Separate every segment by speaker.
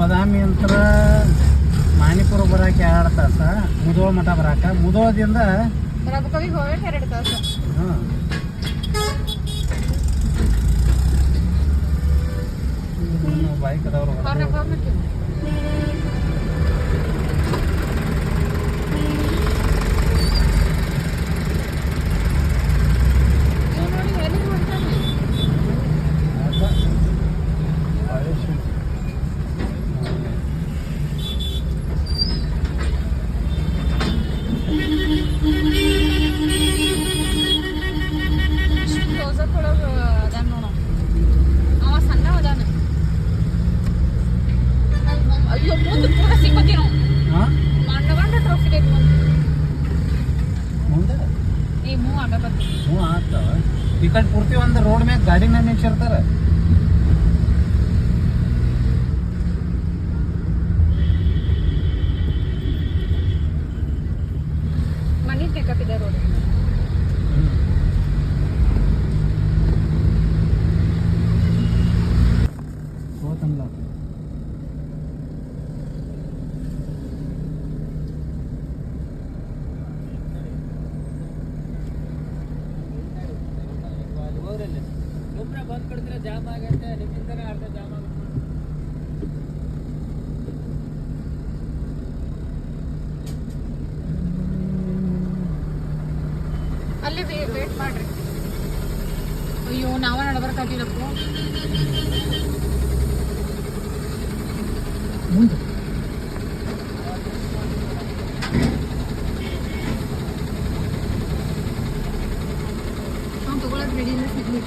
Speaker 1: ಬಾದಾಮಿ ಅಂತ ಮಾನಿಪುರ ಬರಾಕ 2 ತಾಸ, ಮುಧೋಳ ಮಠ ಬರಾಕ, ಮುಧೋಳದಿಂದ
Speaker 2: ರಬಕವಿಗೆ ಹೋಗಕ್ಕೆ 2 ತಾಸು.
Speaker 1: ಹಾಂ ಬೈಕ್ ಅದಾವ್ರು
Speaker 2: ಅಯ್ಯೋ ಮುಂದೆ ಪೂರ ಸಿಕ್ಕೋತೀವಿ ನಾವು. ಮಂಡಗಂಡ ಟ್ರಾಫಿಕ್ ಐತಿ
Speaker 1: ಮುಂದೆ
Speaker 2: ಈ ಮೂವ್ ಆಗಬೇಕು.
Speaker 1: ಹ್ಞೂ ಆಗ್ತಾವ. ಈ ಕಡೆ ಪೂರ್ತಿ ಒಂದು ರೋಡ್ ಮ್ಯಾಗ ಗಾಡಿನ ನಿಲ್ಸಿರ್ತಾರೆ.
Speaker 2: ಮನೆ ಪಿಕಪ್ ಇದೆ ರೋಡ್.
Speaker 1: ಹೋತಂಬ್ಲ ಬಂದ್ ಕೊಡ್ತೀರಾ? ಜಾಮ್ ಆಗತ್ತೆ, ನಿಮ್ಮಿಂದನೇ ಅರ್ಧ ಜಾಮ್ ಆಗುತ್ತೆ.
Speaker 2: ಅಲ್ಲಿ ವೇಟ್ ಮಾಡ್ರಿ. ಅಯ್ಯೋ ನಾವ ನಡಬರ್ಕಾಗಿಲ್ಲಪ್ಪ.
Speaker 1: ಮುಂದೆ
Speaker 2: ನಾವು ತಗೊಳಕ್ ರೆಡಿ ಇಲ್ಲ ಸಿಗ್ಲಿ.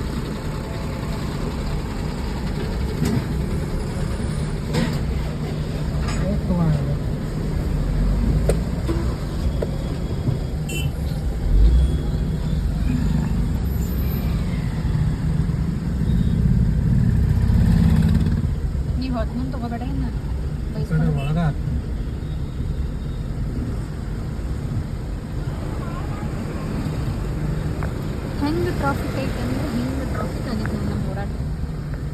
Speaker 2: ನೀವು ಹೊತ್ತು ಮುಂದೆ ತಗೋಬೇಡ ಇನ್ನು
Speaker 1: ಒಳಗ
Speaker 2: ಹೆಂಗೆ ಟ್ರಾಫಿಕ್ ಐತೆ ಅಂದ್ರೆ ಹಿಂಗೆ ಟ್ರಾಫಿಕ್ ಆಗೈತೆ ನಮ್ಮ ಊರಾಗ.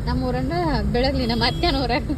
Speaker 2: ನಮ್ಮ ಊರಾಗ ಬೆಳಗ್ಲಿ ನಮ್ಮ ಅತ್ತೆನ ಊರಾಗ.